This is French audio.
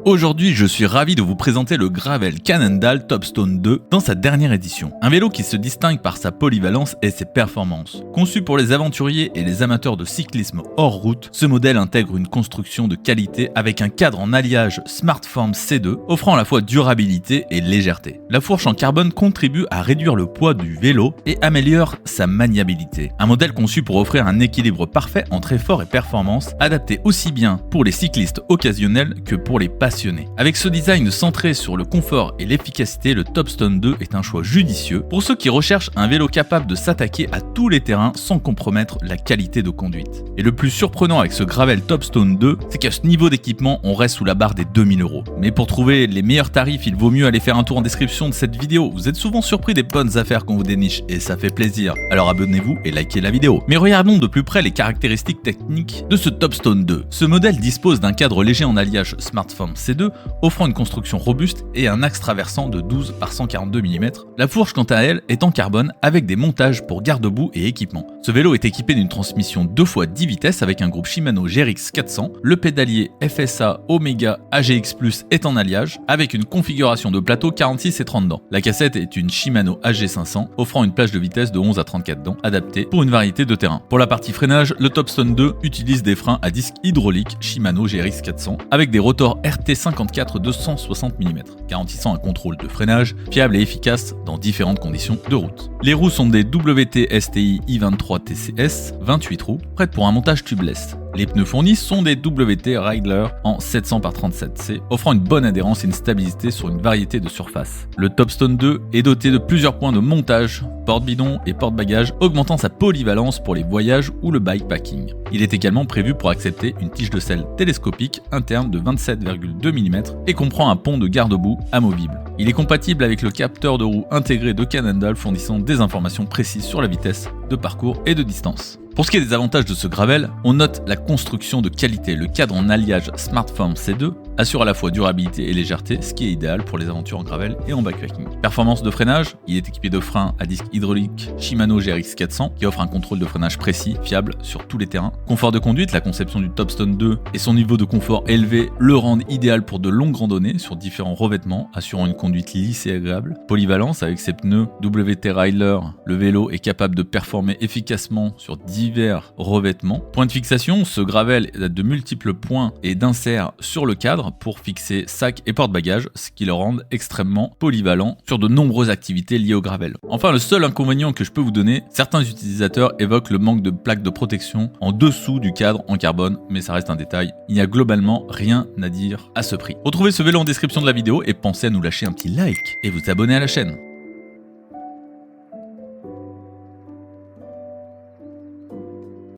Aujourd'hui, je suis ravi de vous présenter le Gravel Cannondale Topstone 2 dans sa dernière édition. Un vélo qui se distingue par sa polyvalence et ses performances. Conçu pour les aventuriers et les amateurs de cyclisme hors route, ce modèle intègre une construction de qualité avec un cadre en alliage Smartform C2 offrant à la fois durabilité et légèreté. La fourche en carbone contribue à réduire le poids du vélo et améliore sa maniabilité. Un modèle conçu pour offrir un équilibre parfait entre effort et performance, adapté aussi bien pour les cyclistes occasionnels que pour les passionnés. Avec ce design centré sur le confort et l'efficacité, le Topstone 2 est un choix judicieux pour ceux qui recherchent un vélo capable de s'attaquer à tous les terrains sans compromettre la qualité de conduite. Et le plus surprenant avec ce Gravel Topstone 2, c'est qu'à ce niveau d'équipement, on reste sous la barre des 2000 €. Mais pour trouver les meilleurs tarifs, il vaut mieux aller faire un tour en description de cette vidéo. Vous êtes souvent surpris des bonnes affaires qu'on vous déniche et ça fait plaisir. Alors abonnez-vous et likez la vidéo. Mais regardons de plus près les caractéristiques techniques de ce Topstone 2. Ce modèle dispose d'un cadre léger en alliage Smartform C2, offrant une construction robuste et un axe traversant de 12 par 142 mm. La fourche, quant à elle, est en carbone avec des montages pour garde-boue et équipement. Ce vélo est équipé d'une transmission 2x10 vitesses avec un groupe Shimano GRX 400. Le pédalier FSA Omega AGX Plus est en alliage avec une configuration de plateau 46 et 30 dents. La cassette est une Shimano AG 500 offrant une plage de vitesse de 11 à 34 dents adaptée pour une variété de terrains. Pour la partie freinage, le Topstone 2 utilise des freins à disque hydraulique Shimano GRX 400 avec des rotors RT54 de 160 mm, garantissant un contrôle de freinage fiable et efficace dans différentes conditions de route. Les roues sont des WT STI i23 TCS 28 roues, prêtes pour un montage tubeless. Les pneus fournis sont des WT Ridler en 700 par 37C, offrant une bonne adhérence et une stabilité sur une variété de surfaces. Le Topstone 2 est doté de plusieurs points de montage, porte-bidon et porte-bagages, augmentant sa polyvalence pour les voyages ou le bikepacking. Il est également prévu pour accepter une tige de selle télescopique interne de 27,2 mm et comprend un pont de garde-boue amovible. Il est compatible avec le capteur de roue intégré de Cannondale fournissant des informations précises sur la vitesse, de parcours et de distance. Pour ce qui est des avantages de ce Gravel, on note la construction de qualité. Le cadre en alliage Smartform C2 assure à la fois durabilité et légèreté, ce qui est idéal pour les aventures en gravel et en bikepacking. Performance de freinage, il est équipé de freins à disque hydraulique Shimano GRX 400 qui offre un contrôle de freinage précis, fiable sur tous les terrains. Confort de conduite, la conception du Topstone 2 et son niveau de confort élevé le rendent idéal pour de longues randonnées sur différents revêtements, assurant une conduite lisse et agréable. Polyvalence, avec ses pneus WT Ridler, le vélo est capable de performer efficacement sur divers revêtements. Point de fixation, ce Gravel a de multiples points et d'inserts sur le cadre pour fixer sac et porte-bagages, ce qui le rend extrêmement polyvalent sur de nombreuses activités liées au gravel. Enfin, le seul inconvénient que je peux vous donner, certains utilisateurs évoquent le manque de plaques de protection en dessous du cadre en carbone, mais ça reste un détail. Il n'y a globalement rien à dire à ce prix. Retrouvez ce vélo en description de la vidéo et pensez à nous lâcher un petit like et vous abonner à la chaîne.